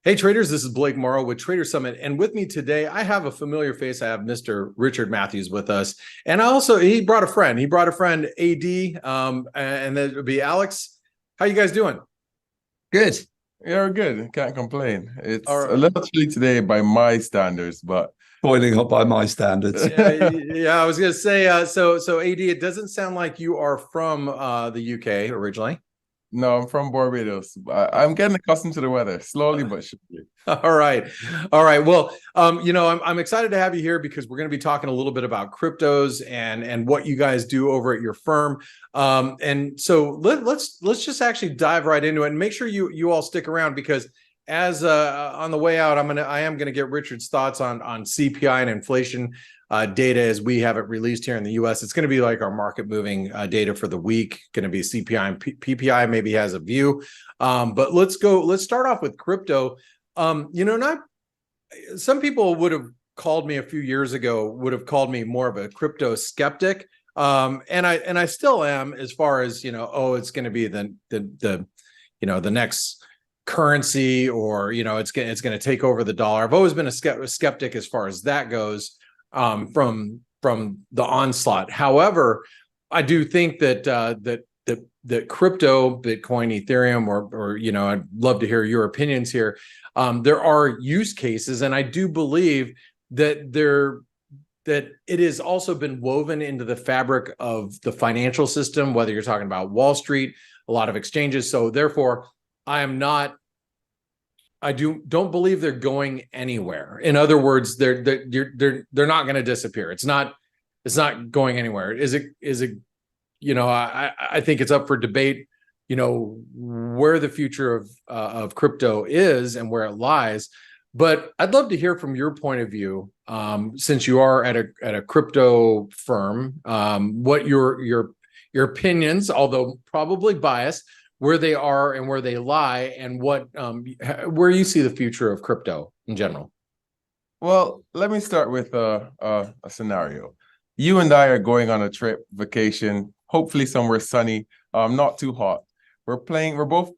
Hey traders, this is Blake Morrow with Trader Summit, and with me today I have a familiar face. I have Mr. Richard Matthews with us, and he brought a friend. He brought a friend, AD, and that would be Alex. How you guys doing? Good. Yeah, we're good. Can't complain. All It's a right. little chilly today by my standards, but Boiling hot by my standards. Yeah, I was gonna say. So AD, it doesn't sound like you are from the UK originally. no, I'm from Barbados. I'm getting accustomed to the weather, slowly but surely. All right. All right. Well, I'm excited to have you here because we're going to be talking a little bit about cryptos and what you guys do over at your firm. And so let's just actually dive right into it and make sure you all stick around because as on the way out, I am gonna get Richard's thoughts on CPI and inflation data as we have it released here in the US. It's going to be like our market moving data for the week, going to be CPI and PPI, maybe has a view. But let's start off with crypto. Not some people would have called me a few years ago, would have called me more of a crypto skeptic. And I still am as far as, it's going to be the next currency or, it's going to take over the dollar. I've always been a skeptic as far as that goes. From the onslaught. However, I do think that that crypto, Bitcoin, Ethereum, or I'd love to hear your opinions here. There are use cases, and I do believe that it has also been woven into the fabric of the financial system, whether you're talking about Wall Street, a lot of exchanges. So therefore, I don't believe they're going anywhere. In other words, they're not going to disappear. It's not going anywhere. Is it? I think it's up for debate. Where the future of crypto is and where it lies. But I'd love to hear from your point of view, since you are at a crypto firm, what your opinions, although probably biased, where they are and where they lie, and where you see the future of crypto in general. Well, let me start with a scenario. You and I are going on a trip, vacation, hopefully somewhere sunny, not too hot. We're both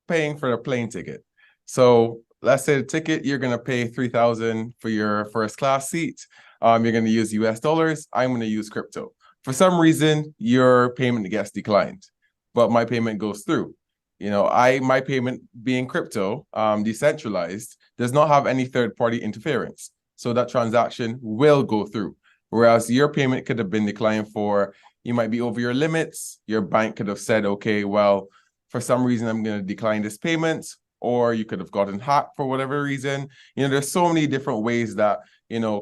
paying for the plane ticket. So let's say the ticket, you're going to pay $3,000 for your first class seat. You're going to use US dollars. I'm going to use crypto. For some reason, your payment gets declined, but my payment goes through. My payment being crypto, decentralized, does not have any third-party interference. So that transaction will go through. Whereas your payment could have been declined you might be over your limits. Your bank could have said, okay, well, for some reason, I'm going to decline this payment, or you could have gotten hacked for whatever reason. There's so many different ways that,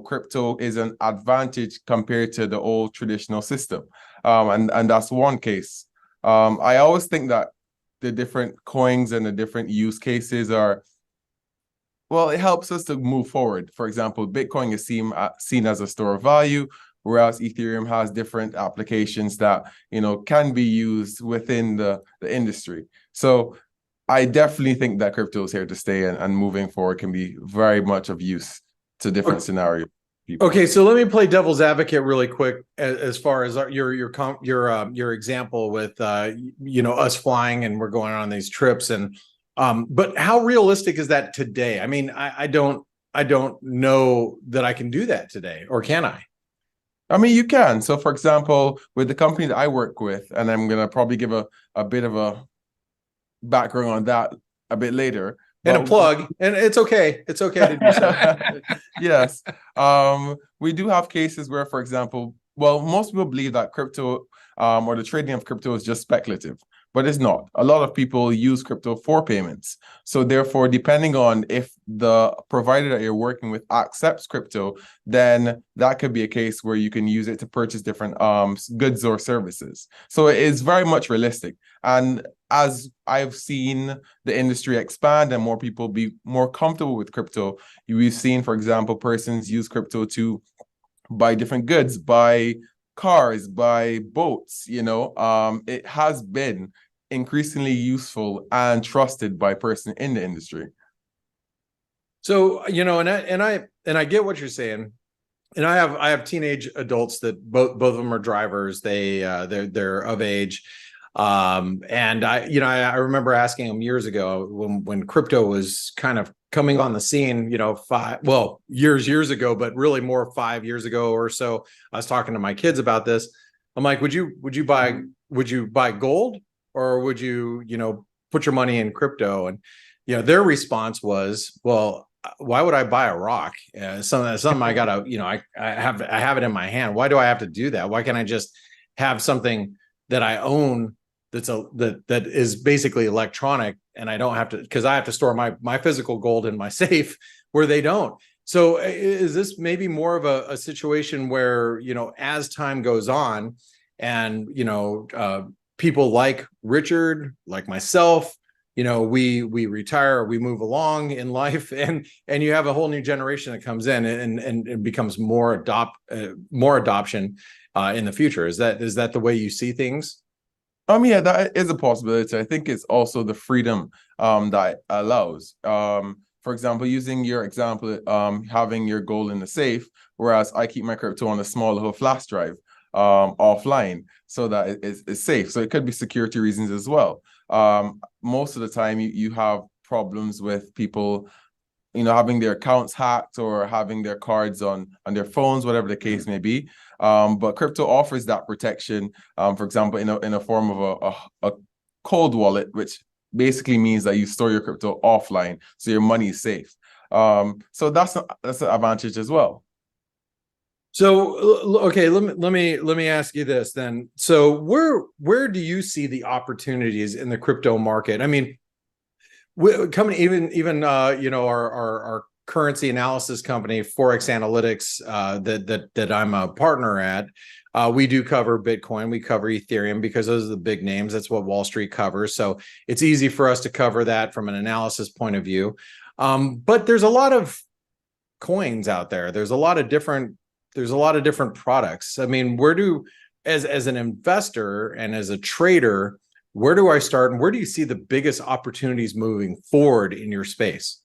crypto is an advantage compared to the old traditional system. And that's one case. I always think that the different coins and the different use cases it helps us to move forward. For example, Bitcoin is seen as a store of value, whereas Ethereum has different applications that, can be used within the industry. So I definitely think that crypto is here to stay and moving forward can be very much of use to different scenarios. Okay, so let me play devil's advocate really quick as far as your example with us flying and we're going on these trips but how realistic is that today? I mean, I don't know that I can do that today, or can I? I mean, you can. So for example, with the company that I work with, and I'm gonna probably give a bit of a background on that a bit later. And a plug, and it's okay. It's okay to do so. Yes. We do have cases where, for example, most people believe that crypto or the trading of crypto is just speculative, but it's not. A lot of people use crypto for payments. So therefore, depending on if the provider that you're working with accepts crypto, then that could be a case where you can use it to purchase different goods or services. So it is very much realistic. And as I've seen the industry expand and more people be more comfortable with crypto, we've seen, for example, persons use crypto to buy different goods, buy cars, buy boats. It has been increasingly useful and trusted by person in the industry. So, and I get what you're saying. And I have teenage adults that both of them are drivers. They're of age. And I remember asking them years ago when crypto was kind of coming on the scene, years ago, but really more 5 years ago or so. I was talking to my kids about this. I'm like, would you buy gold, or would you, put your money in crypto? And, their response was, well, why would I buy a rock? Something I gotta, I have it in my hand. Why do I have to do that? Why can't I just have something that I own that is basically electronic, and I don't have to, because I have to store my physical gold in my safe where they don't. So is this maybe more of a situation where, as time goes on and, people like Richard, like myself, we retire, we move along in life, and you have a whole new generation that comes in and it becomes more adoption in the future. Is that the way you see things? Yeah, that is a possibility. I think it's also the freedom that it allows. For example, using your example, having your gold in the safe, whereas I keep my crypto on a small little flash drive offline, so that it's safe. So it could be security reasons as well. Most of the time, you have problems with people, having their accounts hacked or having their cards on their phones, whatever the case may be. But crypto offers that protection, for example, in a form of a cold wallet, which basically means that you store your crypto offline, so your money is safe. So that's an advantage as well. So, okay, let me ask you this then. So where do you see the opportunities in the crypto market? I mean, coming even our currency analysis company, Forex Analytics, that I'm a partner at, we do cover Bitcoin, we cover Ethereum, because those are the big names. That's what Wall Street covers. So it's easy for us to cover that from an analysis point of view. But there's a lot of coins out there. There's a lot of different products. I mean, as an investor and as a trader, where do I start, and where do you see the biggest opportunities moving forward in your space?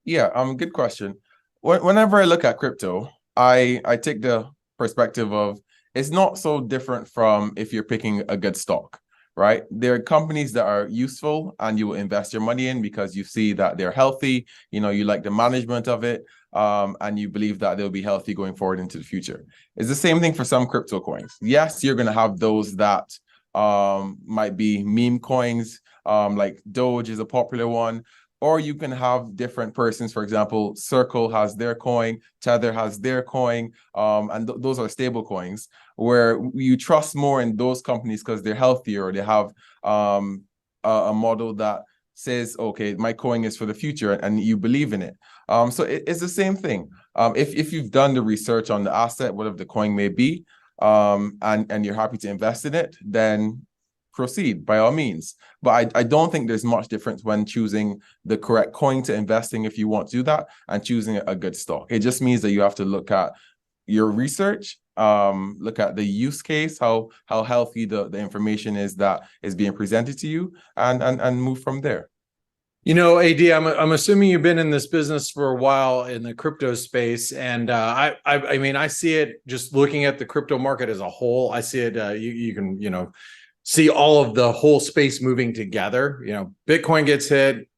Yeah, good question. Whenever I look at crypto, I take the perspective of, it's not so different from if you're picking a good stock, right? There are companies that are useful and you will invest your money in because you see that they're healthy, you like the management of it, and you believe that they'll be healthy going forward into the future. It's the same thing for some crypto coins. Yes, you're going to have those that might be meme coins, like Doge is a popular one, or you can have different persons. For example, Circle has their coin, Tether has their coin, and those are stable coins where you trust more in those companies because they're healthier, or they have a model that says, okay, my coin is for the future, and you believe in it. So it's the same thing. If you've done the research on the asset, whatever the coin may be, and you're happy to invest in it, then proceed by all means. But I don't think there's much difference when choosing the correct coin to invest in, if you want to do that, and choosing a good stock. It just means that you have to look at your research, look at the use case, how healthy the information is that is being presented to you, and move from there. AD, I'm assuming you've been in this business for a while in the crypto space, and I mean, I see it just looking at the crypto market as a whole. I see it. You can see all of the whole space moving together. Bitcoin gets hit,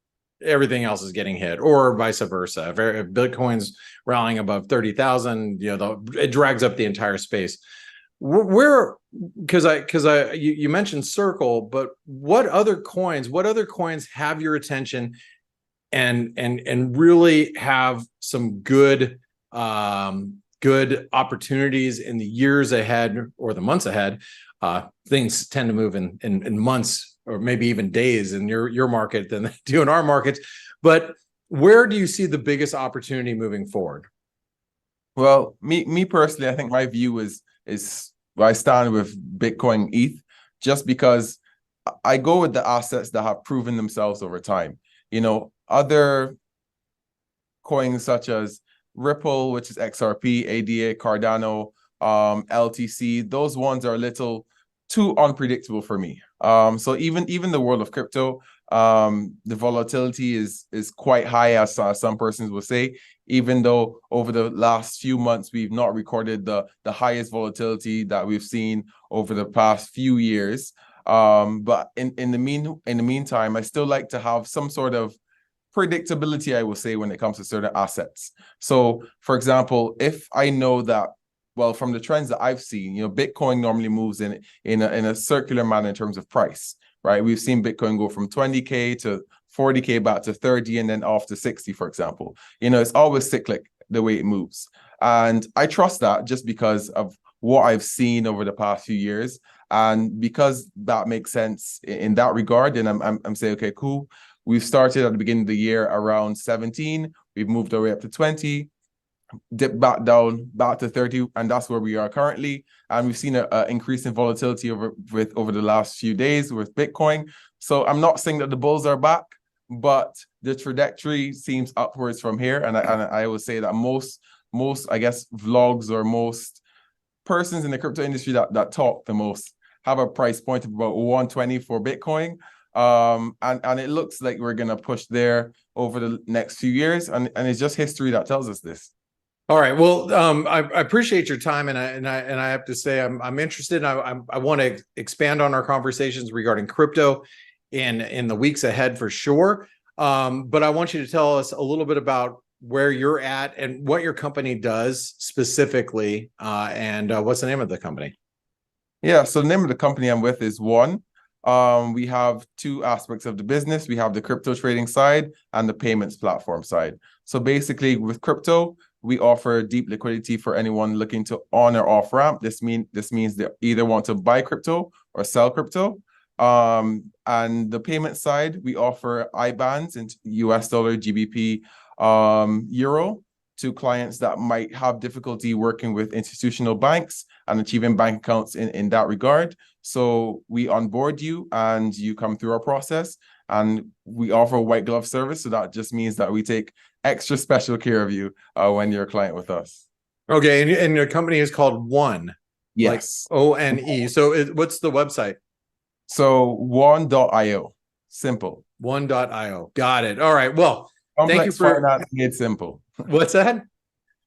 everything else is getting hit, or vice versa. If Bitcoin's rallying above 30,000, it drags up the entire space. You mentioned Circle, but what other coins have your attention and really have some good opportunities in the years ahead or the months ahead? Things tend to move in months or maybe even days in your market than they do in our markets. But where do you see the biggest opportunity moving forward? Well, me personally, I think my view is I stand with Bitcoin ETH, just because I go with the assets that have proven themselves over time. Other coins such as Ripple, which is XRP, ADA, Cardano, LTC, those ones are a little too unpredictable for me. So even the world of crypto, the volatility is quite high, as some persons will say, even though over the last few months we've not recorded the highest volatility that we've seen over the past few years. But in the meantime, I still like to have some sort of predictability, I will say, when it comes to certain assets. So, for example, if I know that, well, from the trends that I've seen, Bitcoin normally moves in a circular manner in terms of price, right? We've seen Bitcoin go from 20K to 40K back to 30 and then off to 60, for example. It's always cyclic the way it moves. And I trust that just because of what I've seen over the past few years. And because that makes sense in that regard, and I'm saying, okay, cool. We've started at the beginning of the year around 17. We've moved our way up to 20, dipped back down, back to 30, and that's where we are currently. And we've seen an increase in volatility over the last few days with Bitcoin. So I'm not saying that the bulls are back, but the trajectory seems upwards from here. And I would say that most, I guess, vlogs or most persons in the crypto industry that talk the most have a price point of about 120 for Bitcoin. And it looks like we're going to push there over the next few years. And it's just history that tells us this. All right. Well, I appreciate your time, and I have to say I'm interested. I want to expand on our conversations regarding crypto in the weeks ahead for sure. But I want you to tell us a little bit about where you're at and what your company does specifically, and what's the name of the company? Yeah. So the name of the company I'm with is One. We have two aspects of the business. We have the crypto trading side and the payments platform side. So basically, with crypto, we offer deep liquidity for anyone looking to on or off ramp. This means they either want to buy crypto or sell crypto. And the payment side, we offer IBANs in US dollar, GBP, euro to clients that might have difficulty working with institutional banks and achieving bank accounts in that regard. So we onboard you and you come through our process, and we offer a white glove service. So that just means that we take extra special care of you when you're a client with us. Okay, and your company is called One. Yes. Like ONE. So what's the website? So one.io. Simple. One.io. Got it. All right. Well, Complex thank you for finance made simple. What's that?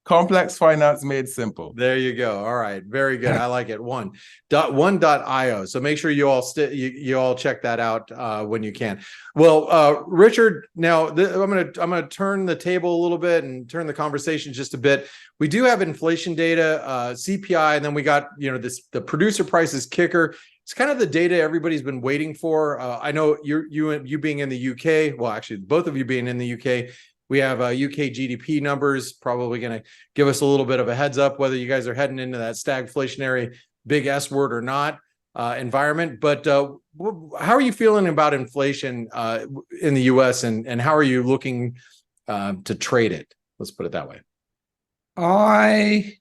Complex finance made simple. There you go. All right. Very good. I like it. One.io. So make sure you all you all check that out when you can. Well, Richard, now I'm gonna turn the table a little bit and turn the conversation just a bit. We do have inflation data, CPI, and then we got the producer prices kicker. It's kind of the data everybody's been waiting for. I know you being in the UK. Well, actually, both of you being in the UK. We have UK GDP numbers, probably going to give us a little bit of a heads up whether you guys are heading into that stagflationary big S word or not environment. But how are you feeling about inflation in the US, and how are you looking to trade it? Let's put it that way. I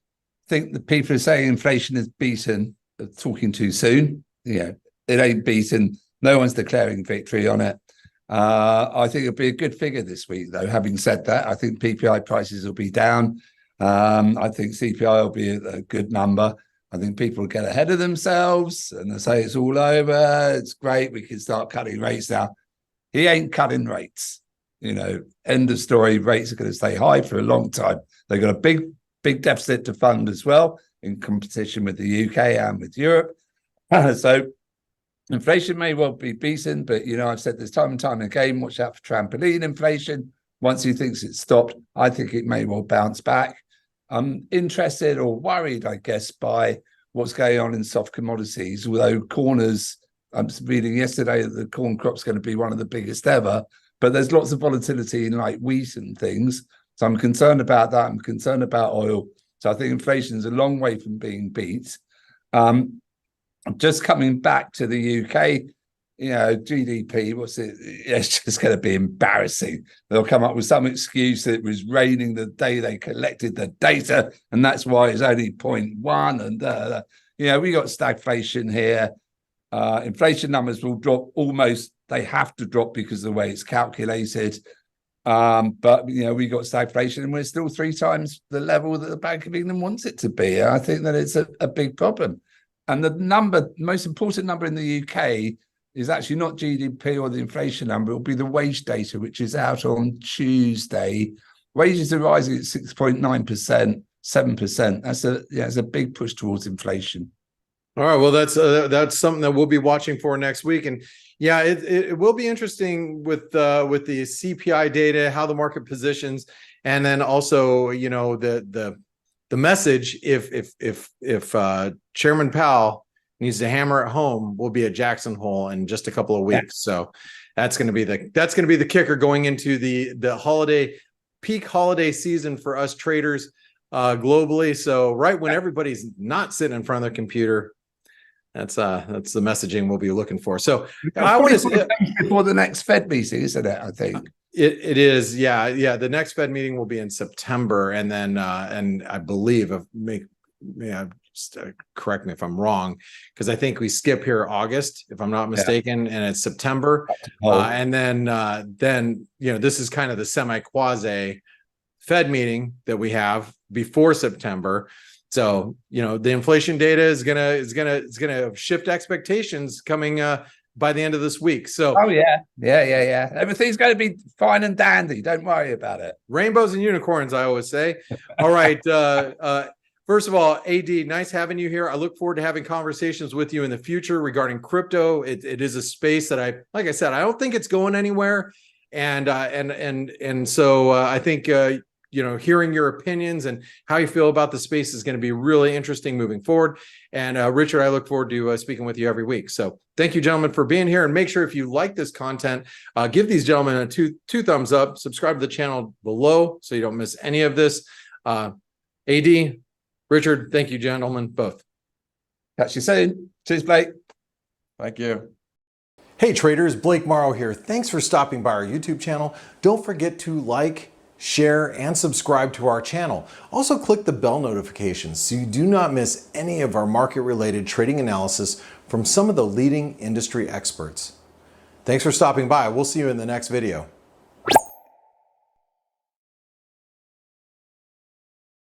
think the people who say inflation is beaten are talking too soon. It ain't beaten. No one's declaring victory on it. I think it'll be a good figure this week, though. Having said that, I think PPI prices will be down. I think CPI will be a good number. I think people will get ahead of themselves and they say it's all over. It's great. We can start cutting rates now. He ain't cutting rates. End of story. Rates are going to stay high for a long time. They've got a big deficit to fund as well in competition with the UK and with Europe. So inflation may well be beaten, but I've said this time and time again, watch out for trampoline inflation. Once he thinks it's stopped, I think it may well bounce back. I'm interested or worried, I guess, by what's going on in soft commodities, although corners, I'm reading yesterday that the corn crop's going to be one of the biggest ever, but there's lots of volatility in like wheat and things. So I'm concerned about that. I'm concerned about oil. So I think inflation is a long way from being beat. Just coming back to the UK, GDP, what's it? It's just going to be embarrassing. They'll come up with some excuse that it was raining the day they collected the data, and that's why it's only 0.1. And, we got stagflation here. Inflation numbers will drop almost. They have to drop because of the way it's calculated. But, we got stagflation and we're still 3 times the level that the Bank of England wants it to be. I think that it's a big problem. And the most important number in the UK is actually not GDP or the inflation number. It'll be the wage data, which is out on Tuesday. Wages are rising at 6.9%, 7%. That's a big push towards inflation. All right. Well, that's something that we'll be watching for next week. And yeah, it will be interesting with the CPI data, how the market positions, and then also, you know, the message if Chairman Powell needs to hammer it home, we'll be at Jackson Hole in just a couple of weeks. So that's going to be the kicker going into the peak holiday season for us traders globally. So right when everybody's not sitting in front of their computer, that's the messaging we'll be looking for. So I want to before the next Fed meeting, isn't it? I think it is. Yeah. The next Fed meeting will be in September, and then and I believe correct me if I'm wrong, because I think we skip here August, if I'm not mistaken, and it's September, and then you know, this is kind of the semi-quasi Fed meeting that we have before September. So, you know, the inflation data is gonna shift expectations coming by the end of this week. So yeah. Everything's going to be fine and dandy. Don't worry about it. Rainbows and unicorns, I always say. All right. First of all, AD, nice having you here. I look forward to having conversations with you in the future regarding crypto. It is a space that like I said, I don't think it's going anywhere. And so I think you know, hearing your opinions and how you feel about the space is going to be really interesting moving forward. And Richard, I look forward to speaking with you every week. So thank you, gentlemen, for being here. And make sure if you like this content, give these gentlemen a two thumbs up, subscribe to the channel below so you don't miss any of this. AD, Richard, thank you, gentlemen, both. Catch you soon. Cheers, Blake. Thank you. Hey traders, Blake Morrow here. Thanks for stopping by our YouTube channel. Don't forget to like, share, and subscribe to our channel. Also click the bell notifications so you do not miss any of our market-related trading analysis from some of the leading industry experts. Thanks for stopping by. We'll see you in the next video.